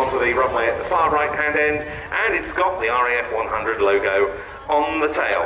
onto the runway at the far right-hand end, and it's got the RAF 100 logo on the tail.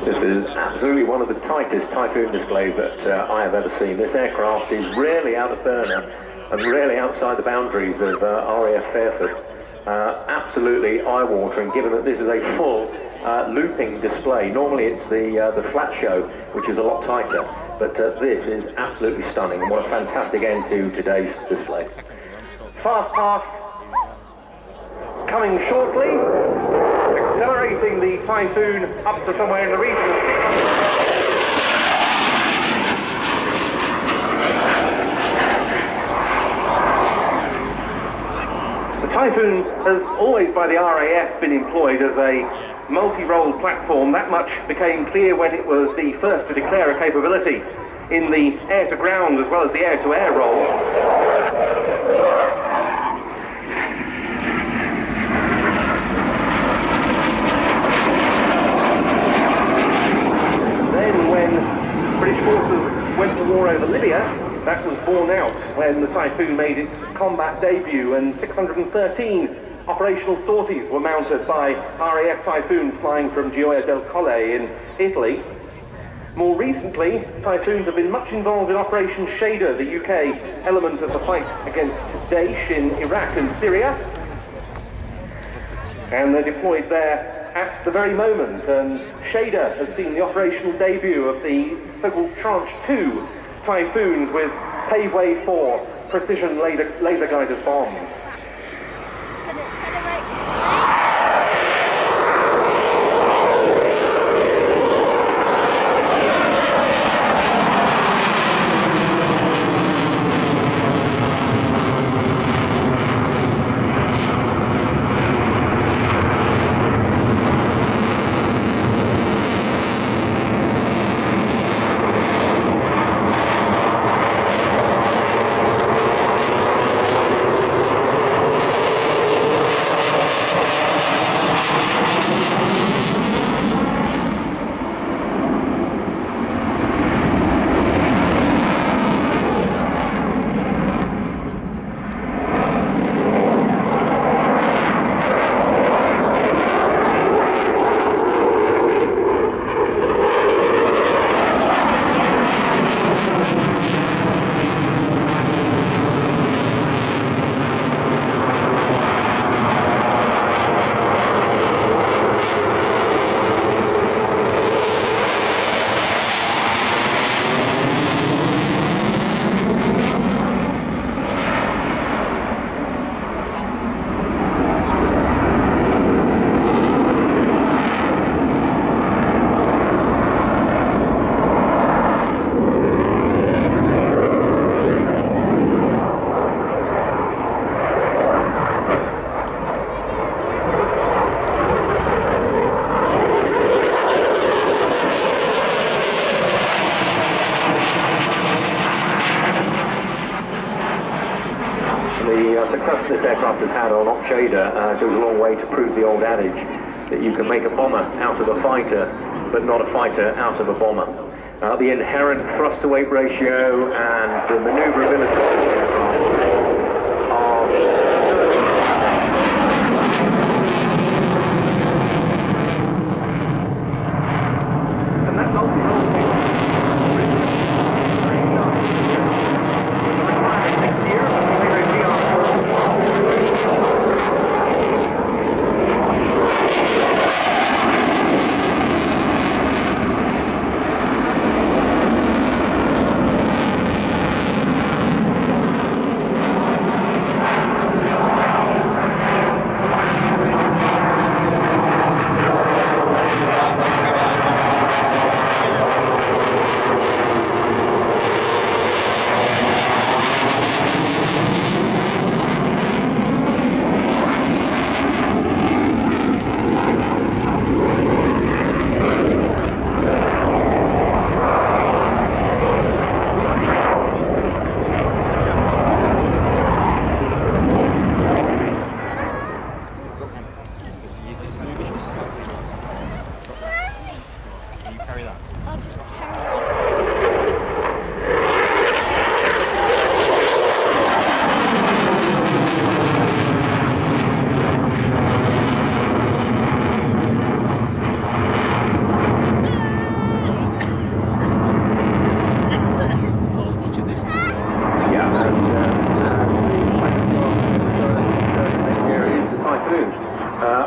This is absolutely one of the tightest Typhoon displays that I have ever seen. This aircraft is rarely out of burner and rarely outside the boundaries of RAF Fairford. Absolutely eye-watering, given that this is a full looping display. Normally it's the flat show, which is a lot tighter, but this is absolutely stunning, and what a fantastic end to today's display. Fast pass coming shortly, accelerating the Typhoon up to somewhere in the region of 600. The Typhoon has always, by the RAF, been employed as a multi-role platform. That much became clear when it was the first to declare a capability in the air-to-ground as well as the air-to-air role. British forces went to war over Libya. That was borne out when the Typhoon made its combat debut, and 613 operational sorties were mounted by RAF Typhoons flying from Gioia del Colle in Italy. More recently, Typhoons have been much involved in Operation Shader, the UK element of the fight against Daesh in Iraq and Syria. And they're deployed there at the very moment, and Shader has seen the operational debut of the so-called Tranche 2 Typhoons with Paveway 4 precision laser-guided bombs. The success this aircraft has had on Opshader goes a long way to prove the old adage that you can make a bomber out of a fighter, but not a fighter out of a bomber. The inherent thrust-to-weight ratio and the manoeuvrability of this aircraft are... And that multi-role next year of the Tornado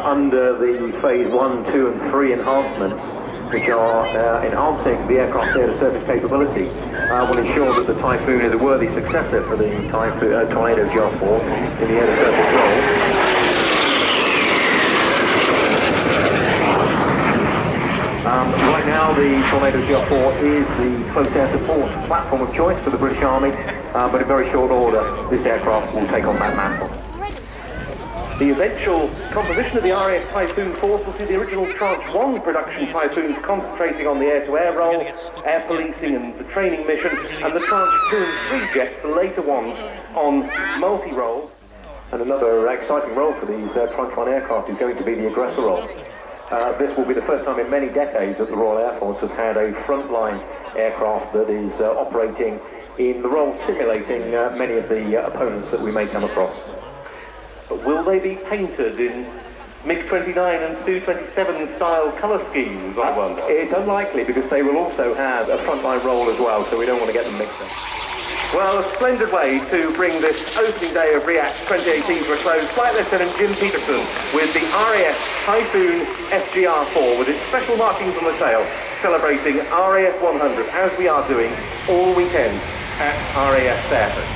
under the phase 1, 2 and 3 enhancements, which are enhancing the aircraft's air-to-surface capability, will ensure that the Typhoon is a worthy successor for the Tornado GR4 in the air-to-surface role. Right now, the Tornado GR4 is the close air support platform of choice for the British Army, but in very short order, this aircraft will take on that mantle. The eventual composition of the RAF Typhoon force will see the original Tranche 1 production Typhoons concentrating on the air-to-air role, air policing and the training mission, and the Tranche 2 and 3 jets, the later ones, on multi-role. And another exciting role for these Tranche 1 aircraft is going to be the aggressor role. This will be the first time in many decades that the Royal Air Force has had a frontline aircraft that is operating in the role simulating many of the opponents that we may come across. But will they be painted in MiG-29 and Su-27 style colour schemes, I wonder? It's unlikely because they will also have a frontline role as well, so we don't want to get them mixed up. Well, a splendid way to bring this opening day of RIAT 2018 to a close. Flight Lieutenant Jim Peterson with the RAF Typhoon FGR4 with its special markings on the tail, celebrating RAF 100 as we are doing all weekend at RAF Fairford.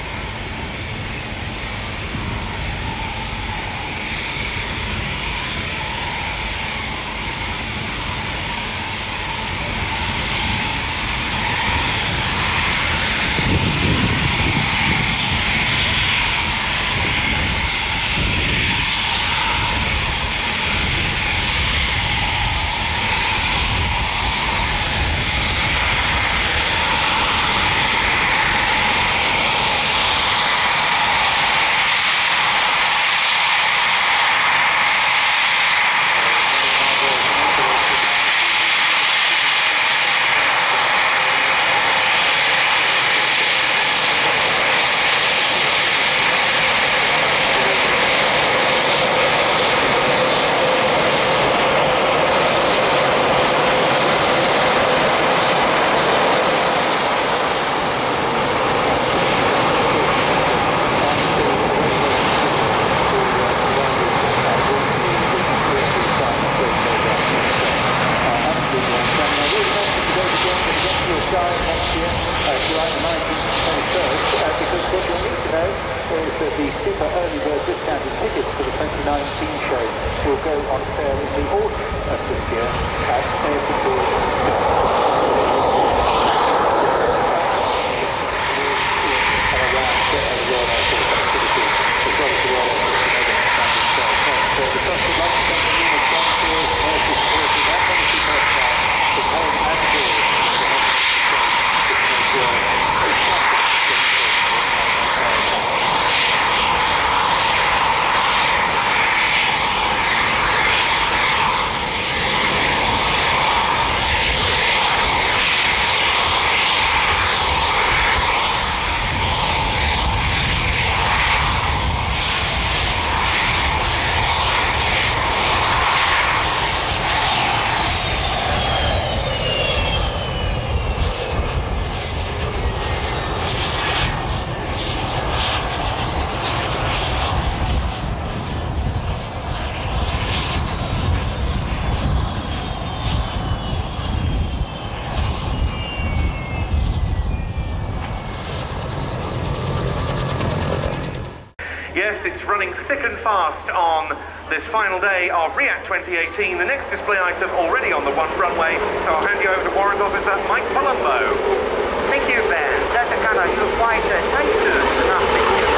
Yes, it's running thick and fast on this final day of RIAT 2018. The next display item already on the runway, so I'll hand you over to Warrant Officer Mike Palumbo. Thank you, Ben. That's a kind of Eurofighter Typhoon. Nothing new.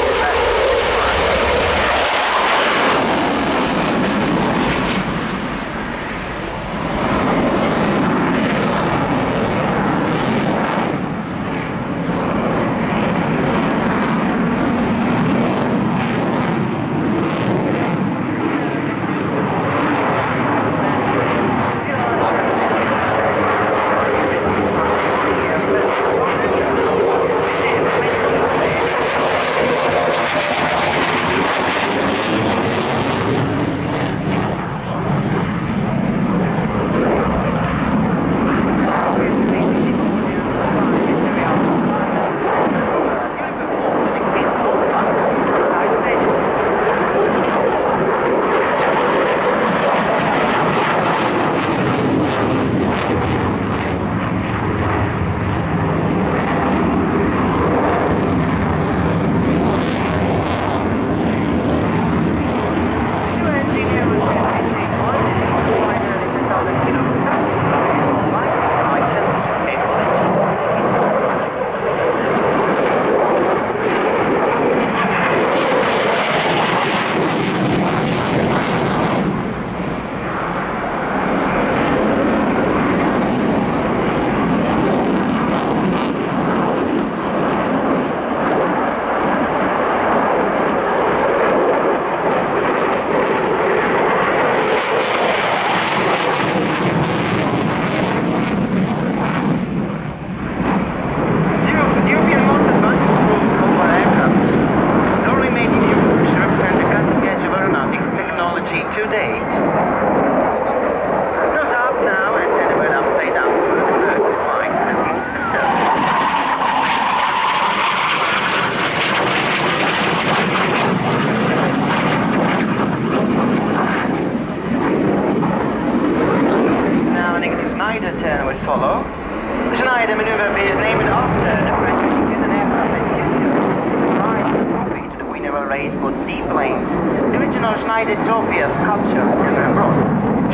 To date. Nose up now and turn the bird upside down for the diverted flight as smooth as silk. Now a negative Schneider turn will follow. The Schneider maneuver is named after the French Union aircraft enthusiast. Prize the trophy to the winner of a race for seaplanes. The original Schneider trophy as sculpture, silver and bronze.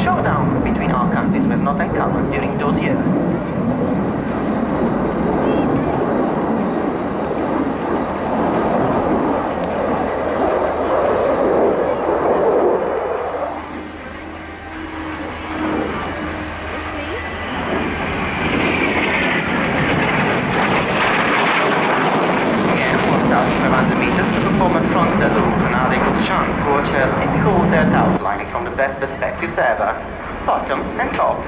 Showdowns between our countries was not uncommon during those years. Outlining from the best perspectives ever, bottom and top.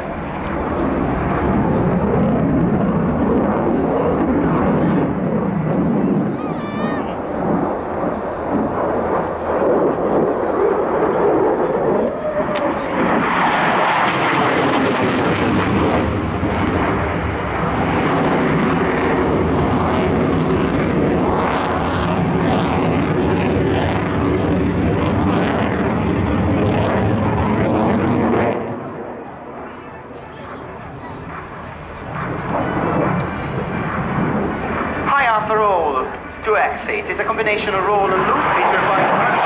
For all to exit is a combination of roll and loop, which requires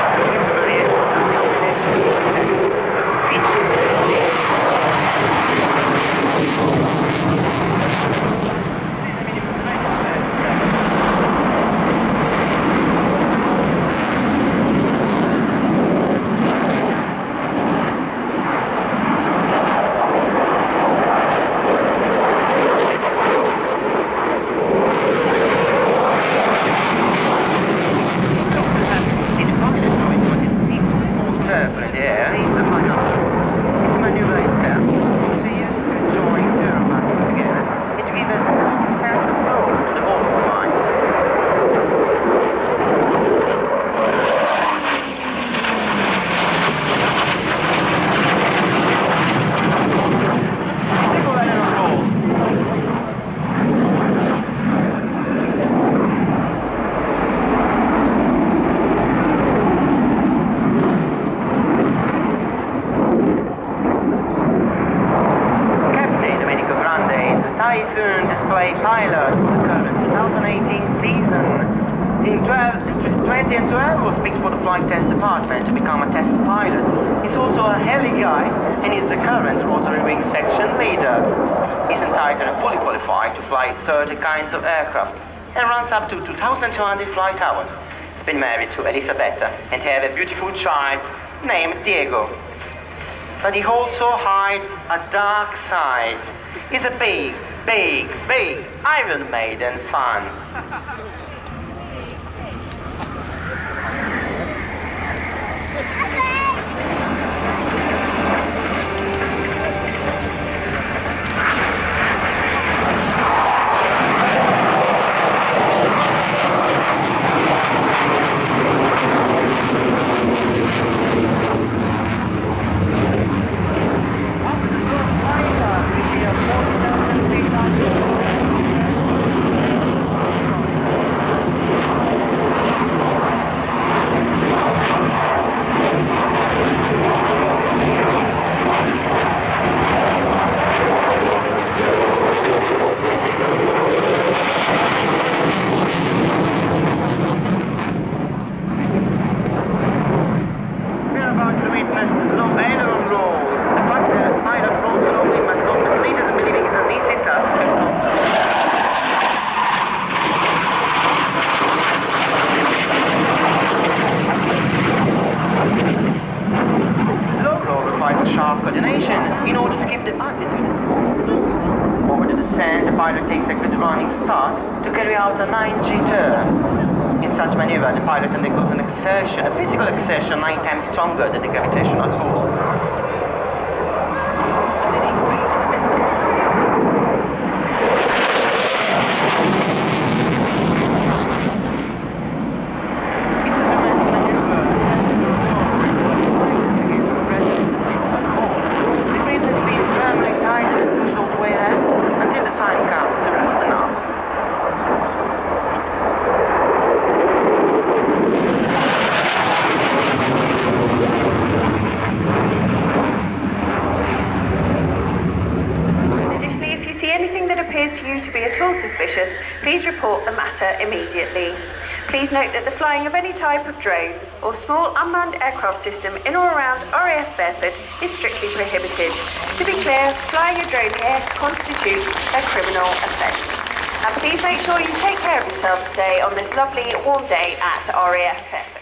flight test department to become a test pilot. He's also a heli guy and is the current rotary wing section leader. He's entitled and fully qualified to fly 30 kinds of aircraft and runs up to 2,200 flight hours. He's been married to Elisabetta and have a beautiful child named Diego. But he also hides a dark side. He's a big Iron Maiden fan. In order to keep the altitude. Over the descent, the pilot takes a good running start to carry out a 9G turn. In such maneuver, the pilot undergoes an exertion, a physical exertion 9 times stronger than the gravitational pull. To you to be at all suspicious, please report the matter immediately. Please note that the flying of any type of drone or small unmanned aircraft system in or around RAF Fairford is strictly prohibited. To be clear, flying a drone here constitutes a criminal offence. And please make sure you take care of yourselves today on this lovely warm day at RAF Fairford.